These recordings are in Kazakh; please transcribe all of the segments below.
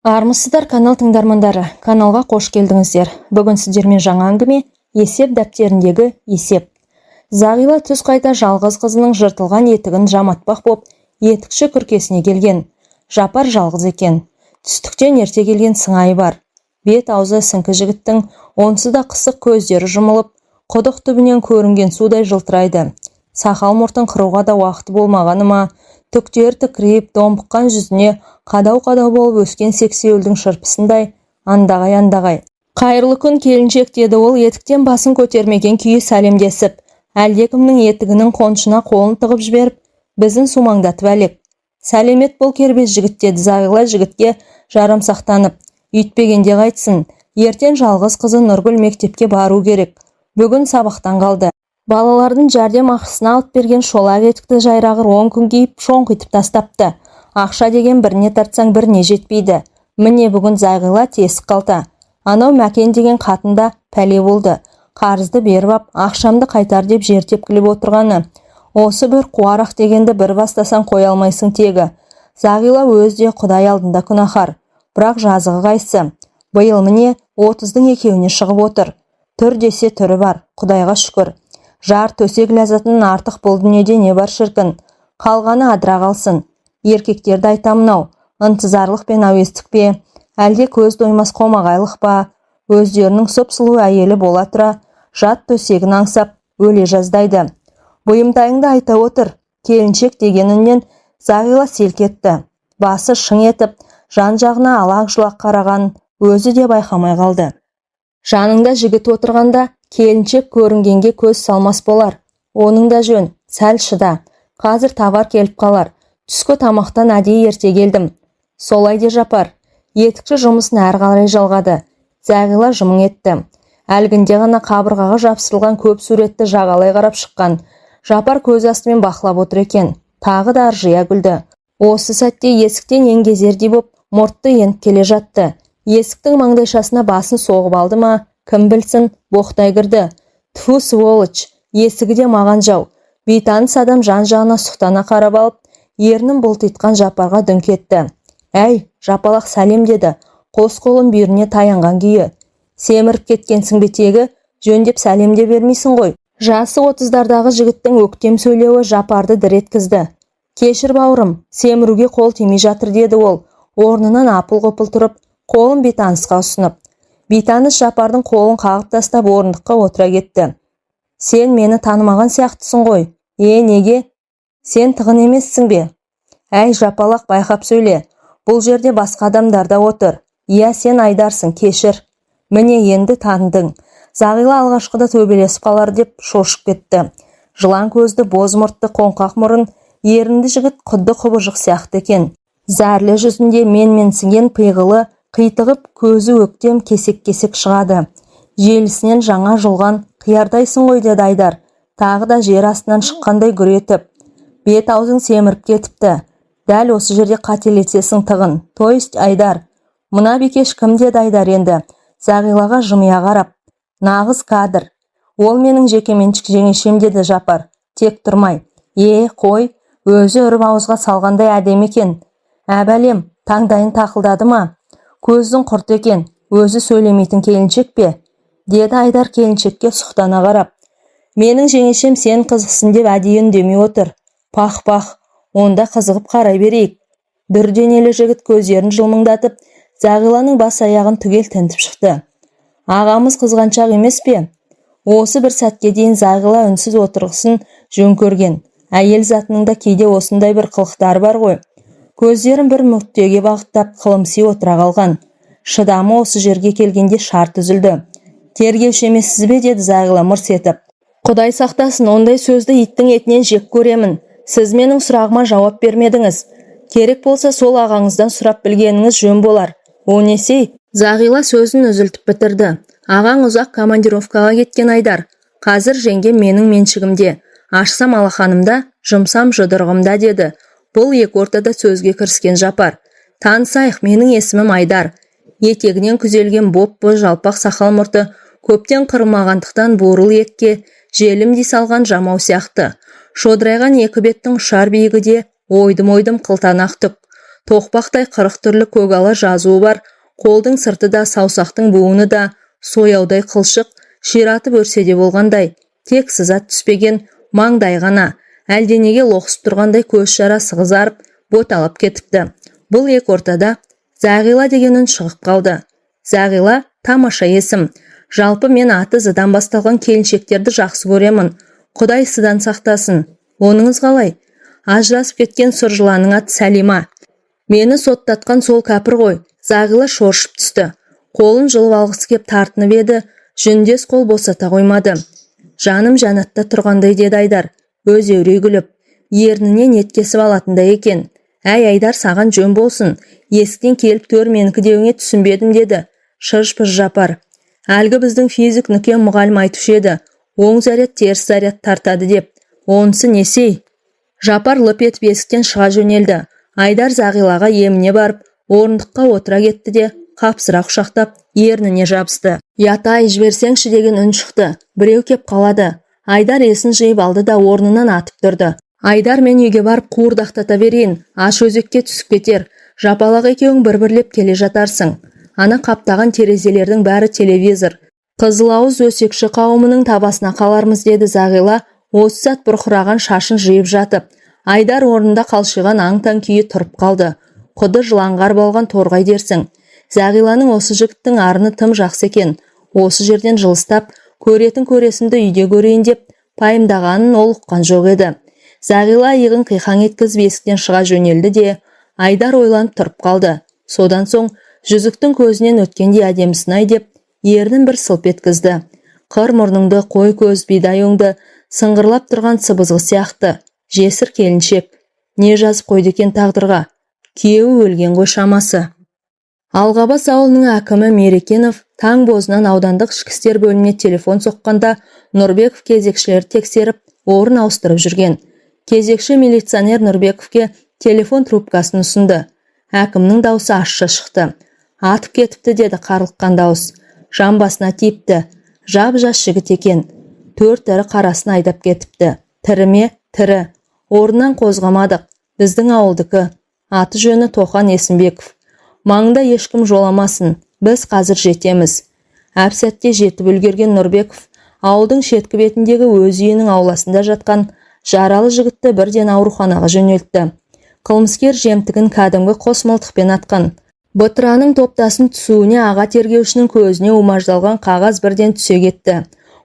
Армысыздар канал тыңдармандары, каналға қош келдіңіздер. Бүгін сіздермен жаңа әңгіме есеп дәптеріндегі есеп. Зағила түс қайта жалғыз қызының жыртылған етігін жаматпақ боп, етікші күркесіне келген. Жапар жалғыз екен. Түстіктен ерте келген сыңайы бар. Бет аузы сіңкі жігіттің, онсыз да қысық көздері жұмылып, құдық түбінен көрінген судай жылтырайды. Сақал мұртын қыруға да уақыты болмағаны ма, түктер тікірейіп домбыққан жүзіне қадау-қадау болып өскен сексеуілдің шырпысындай андағай. Қайырлы күн келіншек, деді ол етіктен басын көтермеген күйі сәлемдесіп. Әлдекімнің етігінің қоншына қолын тығып жіберіп, біздің сумаңдатып әлек. Сәлемет бол кербез жігіт, деді Зағила жігітке жарамсақтанып. Үйтпегенде қайтсын, ертең жалғыз қызы Нұргүл мектепке бару керек. Бүгін сабақтан қалды. Балалардың жәрдем ақысына алып берген шолақ етікті жайрағыр 10 күн киіп шоңқитып тастапты. Ақша деген біріне тартсаң біріне жетпейді. Міне бүгін Зағила тесік қалта. Анау Мәкен деген қатында пәле болды. Қарызды беріп ап, ақшамды қайтар деп жер тепкілеп отырғаны. Осы бір қуарақ дегенді бір бастасан қоя алмайсың тегі. Зағила өзде Құдай алдында күнәһар. Бірақ жазығы қайсы. Биыл міне 30-дың екеуіне шығып отыр. Түр десе түрі бар, Құдайға шүкір. Жар төсек ләззатынан артық бұл дүниеде не бар шіркін. Қалғаны адыра қалсын. Еркектерді айтамын-ау, ынтызарлық пен әуестік пе, әлде көз доймас қомағайлық па, өздерінің сұп-сұлу әйелі бола тұра, жат төсегін аңсап, өле жаздайды. Бұйымтайыңды айта отыр, келіншек дегенінен Зағила селк етті. Басы шың етіп, жан-жағына алақ-жұлақ қараған, өзі де байқамай қалды. Жаныңда жігіт отырғанда, келіншек көрінгенге көз салмас болар. Оның да жөн, сәл шыда. Қазір товар келіп қалар. Түскі тамақтан әдейі ерте келдім. Солай де Жапар. Етікші жұмысын әрі қарай жалғады. Зағила жымың етті. Әлгінде ғана қабырғаға жапсырылған көп суретті жағалай қарап шыққан. Жапар көз астымен бақылап отыр екен. Тағы да аржия күлді. Осы сәтте есіктен еңгезердей боп мұртты еніп келе жатты. Есіктің маңдайшасына басын соғып алды ма, кім білсін, боқтай кірді. Тфу, сволочь, есігі де маған жау. Бейтаныс адам жан-жағына сұқтана қарап алып, ернін бұлтитқан Жапарға дүңк етті. Әй, Жапалақ сәлем, деді, қос қолын бүйіріне таянған күйі. Семіріп кеткенсің бетегі, жөндеп сәлем де бермейсің ғой. Жасы 30-дардағы жігіттің өктем сөйлеуі Жапарды дір еткізді. Кешір бауырым, семіруге қол тимей жатыр, деді ол, орнынан апыл-ғұпыл тұрып, қолын бейтанысқа ұсынып. Бейтаныс Жапардың қолын қағып тастап орындыққа отыра кетті. Сен мені танымаған сияқтысың ғой. Неге? Сен тығын емессің бе? Әй, Жапалақ, байқап сөйле. Бұл жерде басқа адамдар да отыр. Иә, сен Айдарсың, кешір. Міне енді таныдың. Зағила алғашқыда төбелесіп қалар деп шошып кетті. Жылан көзді, боз мұртты, қоңқақ мұрын, ерінді жігіт құдды құбыжық сияқты екен. Зәрлі жүзінде менсінген пиғылы, қитығып көзі өктем кесек-кесек шығады. Желісінен жаңа жылған қиярдайсың ғой, деді Айдар. Тағы да жер астынан шыққандай гүр етіп. Бет аузың семіріп кетіпті. Дәл осы жерде қателесесің тығын. Тойст, Айдар. Мына бекеш кім, деді Айдар енді. Зағилаға жымия қарап. Нағыз кадр. Ол менің жекеменшік жеңешем, деді Жапар. Тек тұрмай. Қой, өзі үріп ауызға салғандай әдемі екен. Әбәлем, таңдайын тақылдады ма? Көздің құрт екен, өзі сөйлемейтін келіншек пе? Деді Айдар келіншекке сұқтана қарап. Менің жеңешем сен қызықсын деп әдейі үндемей отыр. Пах, онда қызығып қарай берейік. Бір денелі жігіт көздерін жылмыңдатып, Зағиланың бас аяғын түгел тінтіп шықты. Ағамыз қызғаншақ емес пе? Осы бір сәтке дейін Зағила үнсіз отырғысын жөн көрген. Әйел затының да кейде осындай бір қылықтары бар ғой. Көздерін бір нүктеге бағыттап қылымси отыра қалған. Шыдамы осы жерге келгенде шарт үзілді. Тергеуші емессіз бе, деді Зағила мырс етіп. Құдай сақтасын, ондай сөзді иттің етінен жек көремін. Сіз менің сұрағыма жауап бермедіңіз. Керек болса сол ағаңыздан сұрап білгеніңіз жөн болар. О несей? Зағила сөзін үзілтіп бітірді. Ағаң ұзақ командировкаға кеткен, Айдар. Қазір жеңгем менің меншігімде. Ашсам алақанымда, жұмсам жұдырығымда, деді. Бұл екі ортада сөзге кіріскен Жапар. Танысайық, менің есімім Айдар. Етегінен күзелген боп-боз жалпақ сақал мұрты көптен қырмағандықтан бурыл екке желімдей салған жамау сияқты. Шодырайған екі беттің ұшар биігі де ойдым-ойдым қылтанақ түк. тоқпақтай 40 түрлі көгала жазуы бар, қолдың сырты да, саусақтың буыны да, сояудай қылшық, ширатып өрсе де болғандай, тек сызат түспеген маңдай ғана, әлденеге лоқсып тұрғандай көз шара сығызарып, боталап кетіпті. Бұл ек ортада Зағила деген үн шығып қалды. Зағила тамаша есім. Жалпы мен аты зыдан басталған келіншектерді жақсы көремін. Құдай сыдан сақтасын. Оныңыз қалай? Ажырасып кеткен сұр жыланның аты Сәлима. Мені соттатқан сол кәпір ғой. Зағила шоршып түсті. Қолын жұлып алғысы кеп тартынып еді, жүндес қол босата қоймады. Жаным жәннатта тұрғандай деді Айдар, өз еурей күліп. Ерніне неткесіп алатындай екен. Әй Айдар, саған жөн болсын. Есіктен келіп төр менікі деуіңе түсінбедім деді. Шыж-пыж Жапар. Әлгі біздің физик нүкен мұғалім айтушы еді. Оң заряд теріс заряд тартады деп. Онысы несей? Жапар лып етіп есіктен шыға жөнелді. Айдар Зағилаға еміне барып, орындыққа отыра кетті де, қапсыра құшақтап, ерніне жабысты. Ятай, жіберсеңші деген үн шықты. Біреу кеп қалады. Айдар есін жиып алды да орнынан атып тұрды. Айдар, мен үйге барып қуырдақтата берейін. Аш өзекке түсіп кетер. Жапалақ екеуің бір-бірлеп келе жатарсың. Ана қаптаған терезелердің бәрі телевизор. Қызылауыз өсекші қауымының табасына қалармыз деді Зағила, осы сәт бұрқыраған шашын жиып жатып. Айдар орнында қалшиған аң-таң күйі тұрып қалды. Құды жыланғар болған торғай дерсің. Зағиланың осы жігіттің арыны тым жақсы екен. Осы жерден жылыстап, көретін көресімді үйде көрейін деп пайымдағанын ол ұққан жоқ еді. Зағила иығын қиқаң еткізіп есіктен шыға жөнелді де, Айдар ойланып тұрып қалды. Содан соң жүзіктің көзінен өткенде әдемісін-ай деп, ернін бір сылп еткізді. Қыр мұрныңды, қой көз, бидай өңді, сыңғырлап тұрған сыбызғы сияқты. Жесір келіншек. Не жазып қойды екен тағдырға? Күйеуі өлген ғой шамасы. Алғабас ауылының әкімі Мерекенов таң бозынан аудандық ішкі істер бөліміне телефон соққанда Нұрбеков кезекшілерді тексеріп, орын ауыстырып жүрген. Кезекші милиционер Нұрбековке телефон трубкасын ұсынды. Әкімнің даусы ащы шықты. Атып кетіпті деді қарлыққан дауыс. Жамбасына тиіпті. Жап-жас жігіт екен. 4 ірі қарасын айдап кетіпті. Тірі ме? Тірі. Орнынан қозғамадық. Біздің ауылдікі. Аты жөні Тоқан Есімбеков. Маңында ешкім жоламасын. Біз қазір жетеміз. Әп-сәтте жетіп үлгерген Нұрбеков ауылдың шеткі бетіндегі өз үйінің ауласында жатқан жаралы жігітті бірден ауруханаға жөнелтті. Қылмыскер жемтігін кәдімгі қос мылтықпен атқан. Бытыраның топтасын түсуіне аға тергеушінің көзіне умаждалған қағаз бірден түсе кетті.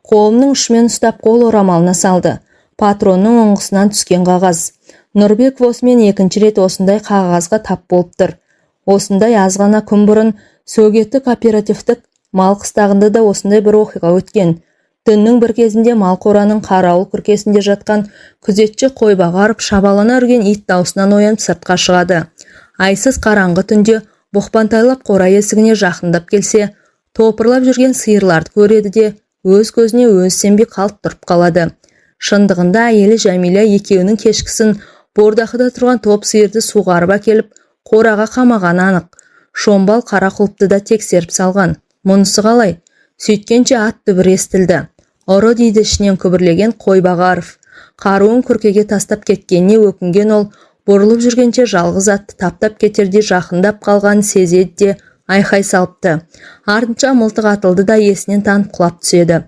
Қолымның ұшымен ұстап қол орамалына салды. Патронның ұңғысынан түскен қағаз. Нұрбеков осымен екінші рет осындай қағазға тап болып тұр. Осындай азғана күн бұрын сөгеттік оперативтік мал қыстағында да осындай бір оқиға өткен. Түннің бір кезінде мал қораның қарауыл күркесінде жатқан күзетші қойбаға арып шабалана үрген ит даусынан оянып сыртқа шығады. Айсыз қараңғы түнде бұқпантайлап қора есігіне жақындап келсе, топырлап жүрген сиырларды көреді де, өз көзіне өз сенбей қалт тұрып қалады. Шындығында әйелі Жәмила екеуінің кешкісін бордақыда тұрған топ сиырды суғарып әкеліп, қораға қамаған анық. Шомбал қара құлыпты да тексеріп салған. Мұнысы қалай? Сөйткенше ат дүбір естілді. Ұры дейді ішінен күбірлеген Қойбағаров. Қаруын күркеге тастап кеткеніне өкінген ол, бұрылып жүргенше жалғыз атты таптап кетерде жақындап қалғанын сезеді де айқай салыпты. Артынша мылтық атылды да есінен танып құлап түседі.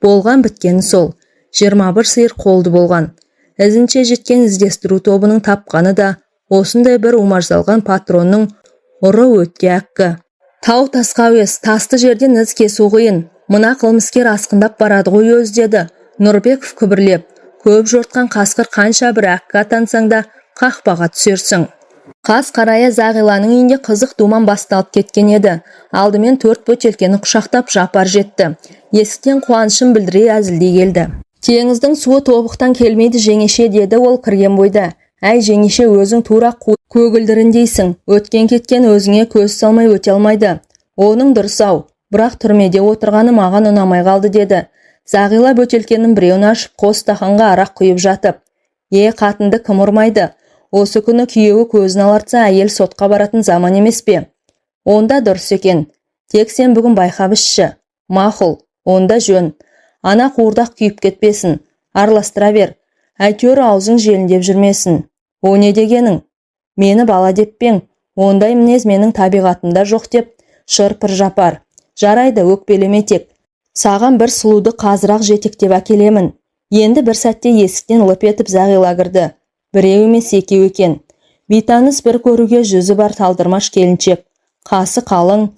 Болған біткені сол. 21 сиыр қолды болған. Ізінше жеткен іздестіру тобының тапқаны да осындай бір умаждалған патронның ұры өтке әккі. Тау тасқа әуес, тасты жерден із кесу қиын. Мына қылмыскер асқындап барады ғой өз деді. Нұрбеков күбірлеп, көп жортқан қасқыр қанша бір әккі атансаң да қақпаға түсерсің. Қас қарая Зағиланың үйінде қызық думан басталып кеткен еді. Алдымен 4 бөтелкені құшақтап Жапар жетті. Есіктен қуанышын білдіре әзілдей келді. Теңіздің суы тобықтан келмейді жеңеше деді ол кірген бойда. Әй жеңеше, өзің тура көгілдіріндейсің. Өткен кеткен өзіңе көз салмай өте алмайды. Оның дұрыс ау, бірақ түрмеде отырғаны маған ұнамай қалды деді. Зағила бөтелкенің біреуін ашып қос стақанға арақ құйып жатып. Қатынды кім ұрмайды? Осы күні күйеуі көзін алартса әйел сотқа баратын заман емес пе? Онда дұрыс екен. Тек сен бүгін байқап ішші. Мақұл, онда жөн. Ана қуырдақ күйіп кетпесін. Араластыра бер. Әйтеуір аузың желіндеп жүрмесін. О не дегенің? Мені бала деп пең, Ондай мінез менің табиғатымда жоқ деп шырпыр Жапар. Жарайды, өкпелеме тек. Саған бір сұлуды қазырақ жетектеп әкелемін. Енді бір сәтте есіктен лып етіп Зағила кірді. Біреу емес екеу екен. Бейтаныс бір көруге жүзі бар талдырмаш келіншек. Қасы қалың,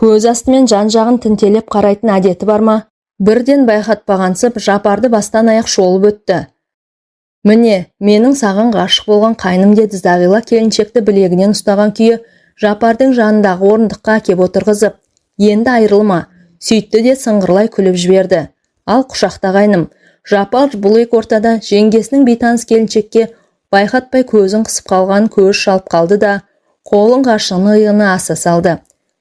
көз астымен жан-жағын тінтелеп қарайтын әдеті бар ма? Бірден байқатпағансып Жапарды бастан аяқ шолып өтті. Міне, менің саған ғашық болған қайным, деді Зағила келіншекті білегінен ұстаған күйі Жапардың жанындағы орындыққа әкеп отырғызып. Енді айырылма, сөйтті де сыңғырлай күліп жіберді. Ал құшақта қайным. Жапар бұл екі ортада жеңгесінің бейтаныс келіншекке байқатпай көзін қысып қалған көз шалып қалды да, қолын ғашығының иығына аса салды.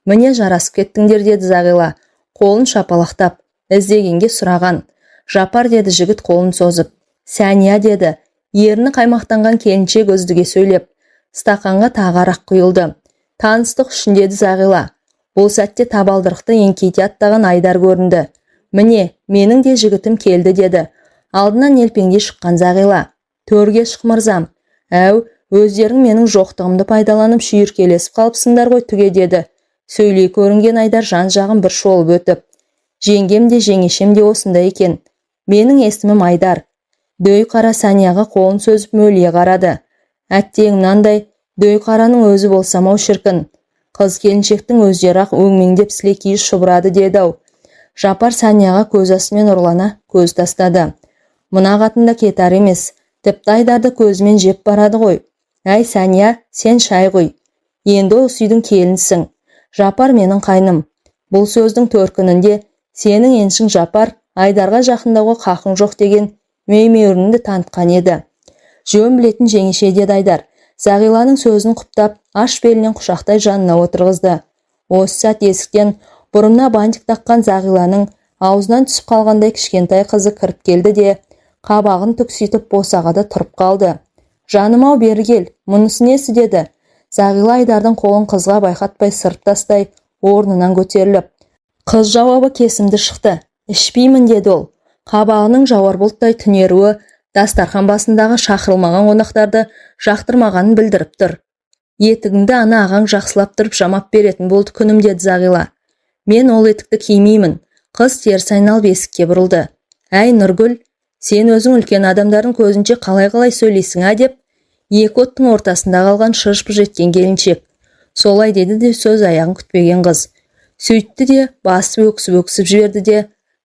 Міне жарасып кеттіңдер, деді Зағила, қолын шапалақтап. Іздегенге сұраған. Жапар, деді жігіт қолын созып. Сәния, деді ерні қаймақтанған келіншек өздіге сөйлеп. Стақанға тағы арақ құйылды. Таныстық үшін, деді Зағила. Бұл сәтте табалдырықты еңкейте аттаған Айдар көрінді. Міне, менің де жігітім келді, деді. Алдынан елпеңде шыққан Зағила. Төрге шық мырзам. Әу, өздерің менің жоқтығымды пайдаланып шүйіркелесіп қалыпсыңдар ғой түге, деді. Сөйлей көрінген Айдар жан-жағын бір шолып өтіп. Жеңгем де жеңешем де осында екен. Менің есімім Айдар. Дөй қара Сәнияға қолын сөзіп мөлие қарады. Әттең мынандай дөй қараның өзі болсам-ау шіркін. Қыз келіншектің өздері ақ өңмеңдеп сілекейі шұбырады, деді-ау. Жапар Сәнияға көз астымен ұрлана көз тастады. Мына қатында кетар емес. Тіпті Айдарды көзімен жеп барады ғой. Әй Сәния, сен шай ғой. Енді осы үйдің келінсің. Жапар менің қайным. Бұл сөздің төркінінде сенің еншің Жапар Айдарға жақындауға қақың жоқ деген меймеурінді танытқан еді. Жөн білетін жеңеше, деді Айдар. Зағиланың сөзін құптап, аш белінен құшақтай жанына отырғызды. Осы сәт есіктен бұрымына бантик таққан Зағиланың аузынан түсіп қалғандай кішкентай қызы кіріп келді де, қабағын түкситіп босағада тұрып қалды. Жаным-ау, бері кел, мұнысы несі, деді. Зағила Айдардың қолын қызға байқатпай сырып тастай орнынан көтеріліп. Қыз жауабы кесімді шықты. Ішпеймін, деді ол. Қабағының жауар бұлттай түнеруі дастархан басындағы шақырылмаған қонақтарды жақтырмағанын білдіріп тұр. Етігіңді ана ағаң жақсылап тұрып жамап беретін болды күнім, деді Зағила. Мен ол етікті кимеймін. Қыз теріс айналып есікке бұрылды. Әй Нұргүл, сен өзің үлкен адамдардың көзінше қалай сөйлейсің, деп екі оттың ортасында қалған шыж-пыж еткен келіншек. Солай, деді де сөз аяғын күтпеген қыз. Сөйтті де басы өксіп жіберді де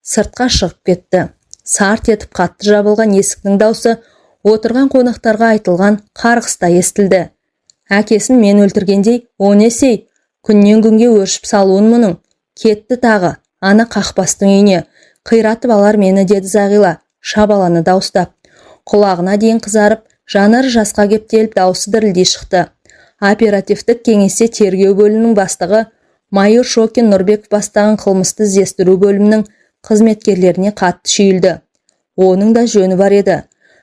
сыртқа шығып кетті. Сарт етіп қатты жабылған есіктің даусы отырған қонақтарға айтылған қарғыста естілді. Әкесін мен өлтіргендей, о несей, күннен күнге өршіп салуын мұның. Кетті тағы, ана қақпастың үйіне, қиратып алар мені, деді Зағила, шабаланы дауыстап. Құлағына дейін қызарып, жанары жасқа кептеліп даусы дірілдей шықты. Оперативтік кеңесте тергеу бөлімінің бастығы майор Шокин Нұрбеков бастаған қылмысты іздестіру бөлімінің қызметкерлеріне қатты шүйілді. Оның да жөні бар еді.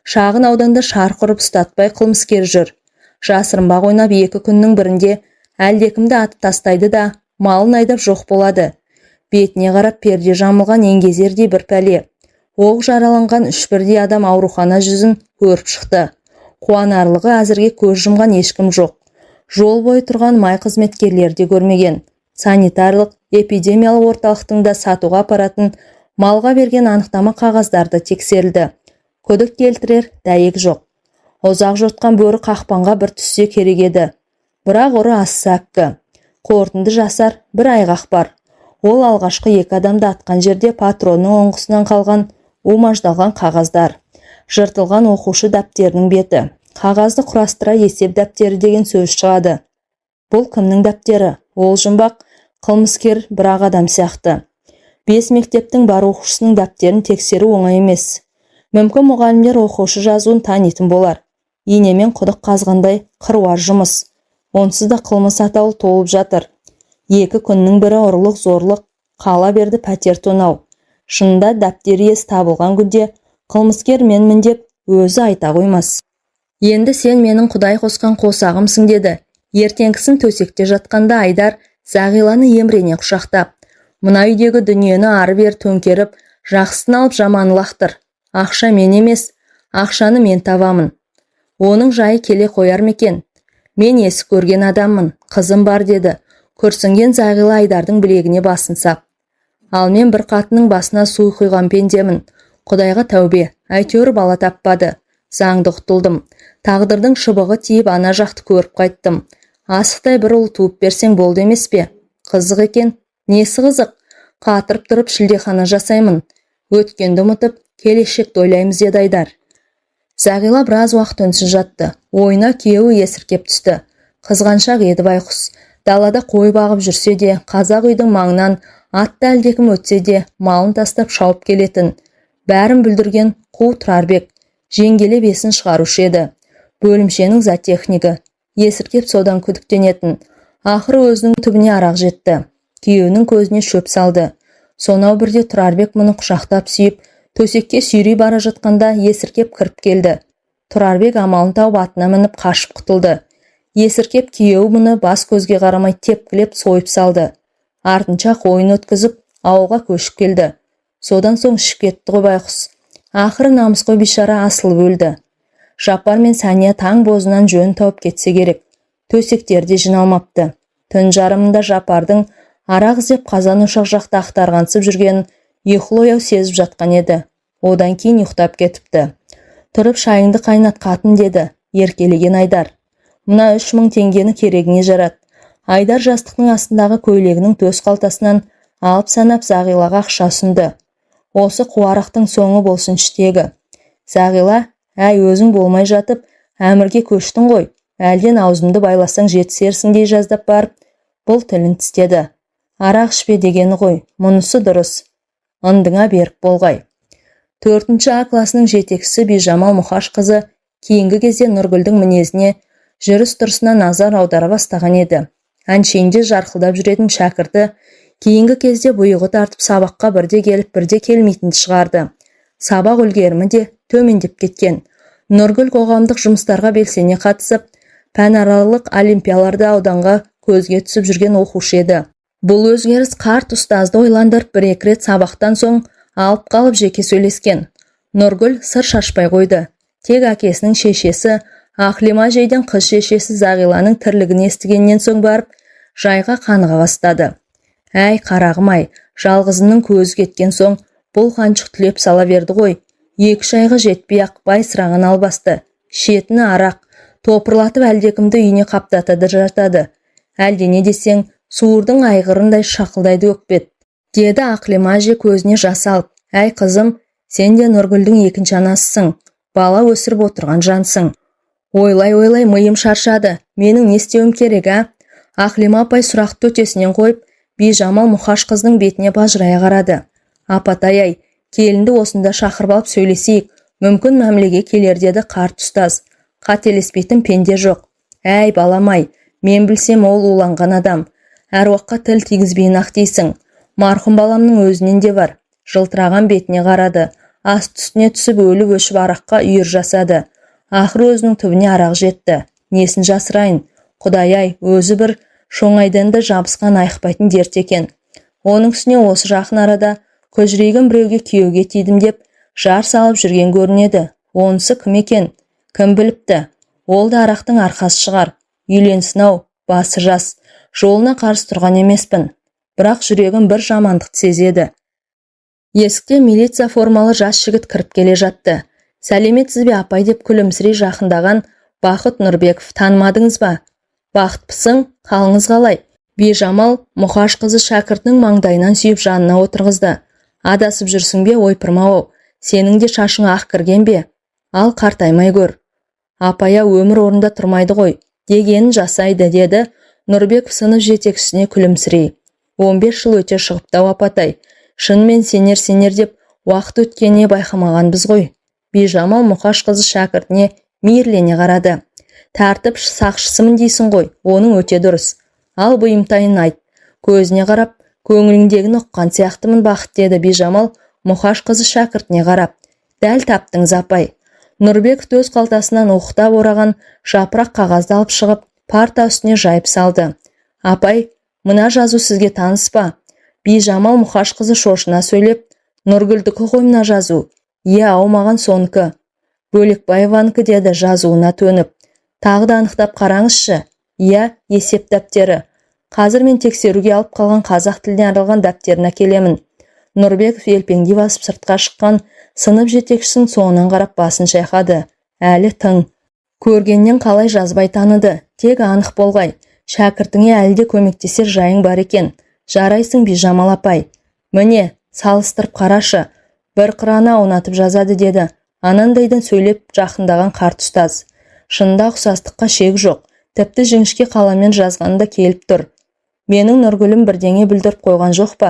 Шағын ауданда шарқ ұрып ұстатпай қылмыскер жүр. Жасырынбақ ойнап екі күннің бірінде әлдекімді атып тастайды да малын айдап жоқ болады. Бетіне қарап перде жамылған еңгезердей бір пәле. Оқ жараланған 3 бірдей адам аурухана жүзін көріп шықты. Қуанарлығы әзірге көз жұмған ешкім жоқ. Жол бойы тұрған май қызметкерлері де көрмеген. Санитарлық, эпидемиялық орталықтың да сатуға апаратын малға берген анықтама қағаздарды тексерілді. Күдік келтірер дәйек жоқ. Ұзақ жұртқан бөрі қақпанға бір түссе керек еді. Бірақ ұры асса әккі. Қорытынды жасар бір айғақ бар. Ол алғашқы екі адамды атқан жерде патронның оңғысынан қалған умаждалған қағаздар. Жыртылған оқушы дәптерінің беті. Қағазды құрастыра есеп дәптері деген сөз шығады. Бұл кімнің дәптері? Ол жұмбақ, қылмыскер бірақ адам сияқты. 5 мектептің бар оқушысының дәптерін тексеру оңай емес. Мүмкін мұғалімдер оқушы жазуын танитын болар. Инемен құдық қазғандай қыруар жұмыс. Онсыз да қылмыс атаулы толып жатыр. 2 күннің бірі ұрлық, зорлық, қала берді пәтер тонау. Шынында дәптер иесі табылған күнде қылмыскер менмін деп өзі айта қоймас. Енді сен менің құдай қосқан қосағымсың, деді. Ертеңгісін төсекте жатқанда Айдар Зағиланы емірене құшақтап. Мына үйдегі дүниені ары-бері төңкеріп, жақсысын алып жаманы лақтыр. Ақша мен емес, ақшаны мен табамын. Оның жайы келе қояр мекен. Мен есік көрген адаммын, қызым бар деді. Күрсінген Зағила Айдардың білегіне басын сап. Ал мен бір қатынның басына су құйған пендемін. Құдайға тәубе, әйтеуір бала таппады. Заңды құтылдым. Тағдырдың шыбығы тиіп ана жақты көріп қайттым. Асықтай бір ұл туып берсең болды емес пе? Қызық екен. Несі қызық? Қатырып тұрып шілдехана жасаймын. Өткенді ұмытып, келешекті ойлаймыз деді Айдар. Зағила біраз уақыт үнсіз жатты. Ойына күйеуі есіркеп түсті. Қызғаншақ еді байқұс. Далада қой бағып жүрсе де, қазақ үйдің маңынан атты әлдекім өтсе де, малын тастап шауып келетін. Бәрін бүлдірген қу Тұрарбек. Жеңгелеп есін шығарушы еді. Бөлімшенің зоотехнигі. Есіркеп содан күдіктенетін. Ақыры өзінің түбіне арақ жетті. Күйеуінің көзіне шөп салды. Сонау бірде Тұрарбек мұны құшақтап сүйіп, төсекке сүйрей бара жатқанда есіркеп кіріп келді. Тұрарбек амалын тауып атына мініп қашып құтылды. Есіркеп күйеуі мұны бас көзге қарамай тепкілеп сойып салды. Артынша қойын өткізіп, ауылға көшіп келді. Содан соң ішіп кетті ғой байқұс. Ақыры намысқой бишара асылып өлді. Жапар мен Сәния таң бозынан жөн тауып кетсе керек. Төсектер де жиналмапты. Түн жарымында Жапардың арақ іздеп қазан ошақ жақта ақтарғансып жүргенін ұйқылы-ояу сезіп жатқан еді. Одан кейін ұйықтап кетіпті. Тұрып шайыңды қайнат қатын деді, еркелеген Айдар. Мына 3000 теңгені керегіне жарат. Айдар жастықтың астындағы көйлегінің төс қалтасынан алып санап Зағилаға ақша ұсынды. Осы қуарақтың соңы болсын іштегі. Зағила, әй өзің болмай жатып, әмірге көштің ғой. Әлден аузымды байласаң жетісерсің дей жаздап барып, бұл тілін тістеді. Арақ ішпе дегені ғой, мұнысы дұрыс. Ындыңа берік болғай. 4-ші А класының жетекшісі Бижамал Мұқаш қызы кейінгі кезде Нұргүлдің мінезіне, жүріс-тұрысына назар аудара бастаған еді. Әншейінде жарқылдап жүретін шәкірті кейінгі кезде бұйығы тартып сабаққа бірде келіп бірде келмейтінді шығарды. Сабақ үлгерімі де төмендеп кеткен. Нұргүл қоғамдық жұмыстарға белсене қатысып, пәнаралық олимпияларда ауданға көзге түсіп жүрген оқушы еді. Бұл өзгеріс қарт ұстазды ойландырып бір-екі рет сабақтан соң алып қалып жеке сөйлескен. Нұргүл сыр шашпай қойды. Тек әкесінің шешесі, Ақлима жейден қыз шешесі Зағиланың тірлігін естігеннен соң барып, жайға қаныға бастады. Әй қарағым-ай, жалғызының көзі кеткен соң бұл қаншық түлеп сала берді ғой. 2-3 айға жетпей-ақ байсыраған албасты. Шетіні арақ, топырлатып әлдекімді үйіне қаптатады жатады. Әлдене десең, суырдың айғырындай шақылдайды өкпет. Деді Ақлима же көзіне жас алып. Әй қызым, сен де Нұргүлдің екінші анасысың. Бала өсіріп отырған жансың. Ойлай-ойлай миым шаршады. Менің не істеуім керек, а? Ақлима апай сұрақты төтесінен қойып, Бижамал Мұқаш қыздың бетіне бажырая қарады. Апатай-ай, келінді осында шақырып алып сөйлесейік. Мүмкін мәмлеге келер деді қарт ұстаз. Қателеспейтін пенде жоқ. Әй баламай, мен білсем ол уланған адам. Әруаққа тіл тигізбейін-ақ дейсің. Марқұм баламның өзінен де бар. Жылтыраған бетіне қарады. Аст-үстіне түсіп өліп өшіп араққа үйір жасады. Ақыры өзінің түбіне арақ жетті. Несін жасырайын? Құдай-ай, өзі бір шоңайданды жабысқан айықпайтын дерт екен. Оның үстіне осы жақын арада көжірейген біреуге күйеуге тидім деп жар салып жүрген көрінеді. Онысы кім екен? Кім біліпті? Ол да арақтың арқасы шығар. Үйленсін-ау, басы жас. Жолына қарсы тұрған емеспін. Бірақ жүрегім бір жамандықты сезеді. Есікте милиция формалы жас жігіт кіріп келе жатты. Сәлеметсіз бе апай деп күлімсірей жақындаған Бақыт Нұрбеков. Танымадыңыз ба? Бақытпысың, қалыңыз қалай? Бижамал Мұқаш қызы шәкіртінің маңдайынан сүйіп жанына отырғызды. Адасып жүрсің бе, ойпырмау? Сенің де шашың ақ кірген бе? Ал қартаймай көр. Апая өмір орында тұрмайды ғой, дегенін жасайды, деді Нұрбеков сынып жетекшісіне күлімсірей. 15 жыл өте шығыпты апатай. Шынымен сенер деп уақыт өткеніне байқамағанбыз ғой. Бижамал Мұқаш қызы шәкіртіне мейірлене қарады. Тәртіп сақшысымын дейсің ғой, оның өте дұрыс. Ал бұйымтайын айт. Көзіне қарап, көңіліңдегіні ұққан сияқтымын Бақыт, деді Бижамал Мұқаш қызы шәкіртіне қарап. Дәл таптыңыз апай. Нұрбеков өз қалтасынан оқтап ораған жапырақ қағазды алып шығып, парта үстіне жайып салды. Апай, мына жазу сізге таныс па? Бижамал Мұқаш қызы шошына сөйлеп, Нұргүлдікі ғой мына жазу. Иә, ау, маған соныкі. Бөлекбаеванікі, деді жазуына төніп. Тағы да анықтап қараңызшы. Иә, есеп дәптері. Қазір мен тексеруге алып қалған қазақ тіліне арналған дәптерін әкелемін. Нұрбеков елпеңдей басып сыртқа шыққан сынып жетекшісінің соңынан қарап басын шайқады. Әлі тың. Көргеннен қалай жазбай таныды. Тек анық болғай. Шәкіртіңе әлі де көмектесер жайың бар екен. Жарайсың Бижамал апай. Міне, салыстырып қарашы. Бір қырана аунатып жазады деді. Анандайдан сөйлеп жақындаған қарт ұстаз. Шынында ұқсастыққа шек жоқ. Тіпті жіңішке қаламмен жазғаны да келіп тұр. Менің Нұргүлім бірдеңе білдіріп қойған жоқ па?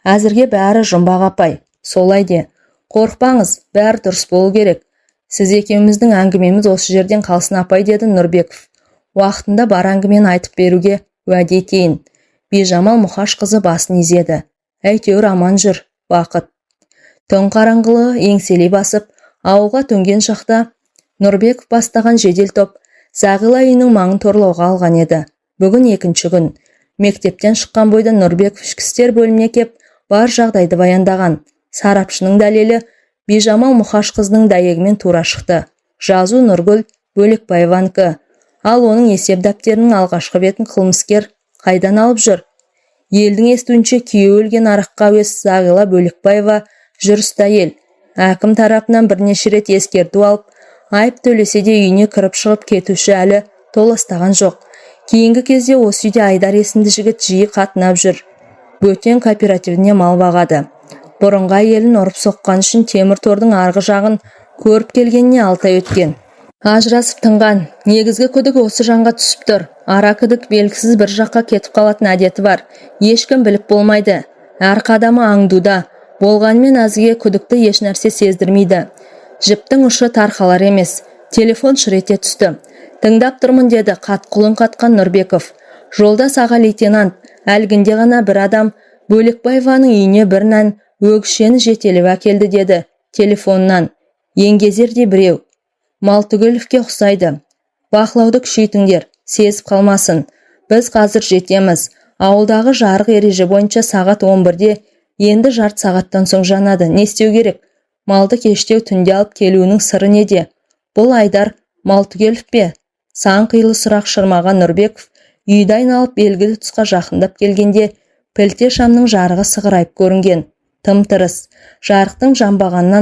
Әзірге бәрі жұмбақ апай. Солай де. Қорықпаңыз, бәрі дұрыс болу керек. Сіз екеуміздің әңгімеміз осы жерден қалсын апай, деді Нұрбеков. Уақытында бар әңгімені айтып беруге уәде етейін. Бижамал Мұқаш қызы басын изеді. Әйтеуір аман жүр, бақыт. Түн қараңғылығы еңселей басып, ауылға төнген шақта Нұрбеков бастаған жедел топ Зағила үйінің маңын торлауға алған еді. Бүгін екінші күн. Мектептен шыққан бойда Нұрбеков ішкі істер бөліміне кеп бар жағдайды баяндаған. Сарапшының дәлелі Бижамал Мұқаш қызының дәйегімен тура шықты. Жазу Нұргүл Бөлекбаеванікі. Ал оның есеп дәптерінің алғашқы бетін қылмыскер қайдан алып жүр? Елдің естуінше күйеуі өлген араққа әуес Зағила Бөлекбаева жүрісті әйел. Әкім тарапынан бірнеше рет ескерту алып, айып төлесе де үйіне кіріп шығып кетуші әлі толастаған жоқ. Кейінгі кезде осы үйде Айдар есімді жігіт жиі қатынап жүр. Бөтен кооперативіне мал бағады. Бұрынғы әйелін ұрып соққан үшін темір тордың арғы жағын көріп келгеніне 6 ай өткен. Ажырасып тынған. Негізгі күдік осы жанға түсіп тұр. Ара күдік белгісіз бір жаққа кетіп қалатын әдеті бар. Ешкім біліп болмайды. Әр қадамы аңдуда. Болғанмен әзірге күдікті еш нәрсе сездірмейді. Жіптің ұшы тарқалар емес. Телефон шыр ете түсті. Тыңдап тұрмын, деді қатқылын қатқан Нұрбеков. Жолдас аға лейтенант, әлгінде ғана бір адам Бөлекбаеваның үйіне бір нән өгішені жетелеп әкелді, деді телефоннан. Еңгезерде біреу. Малтүгіловке ұқсайды. Бақылауды күшейтіңдер, сезіп қалмасын. Біз қазір жетеміз. Ауылдағы жарық ереже бойынша сағат 11-де, енді жарты сағаттан соң жанады. Не істеу керек? Малды кештеу түнде алып келуінің сыры неде? Бұл Айдар Малтүгілов пе? Сан қилы сұрақ шырмаған Нұрбеков үйді айналып белгілі тұсқа жақындап келгенде пілте шамның жарығы сығырайып көрінген. Тым тырыс. Жарықтың жанбағаннан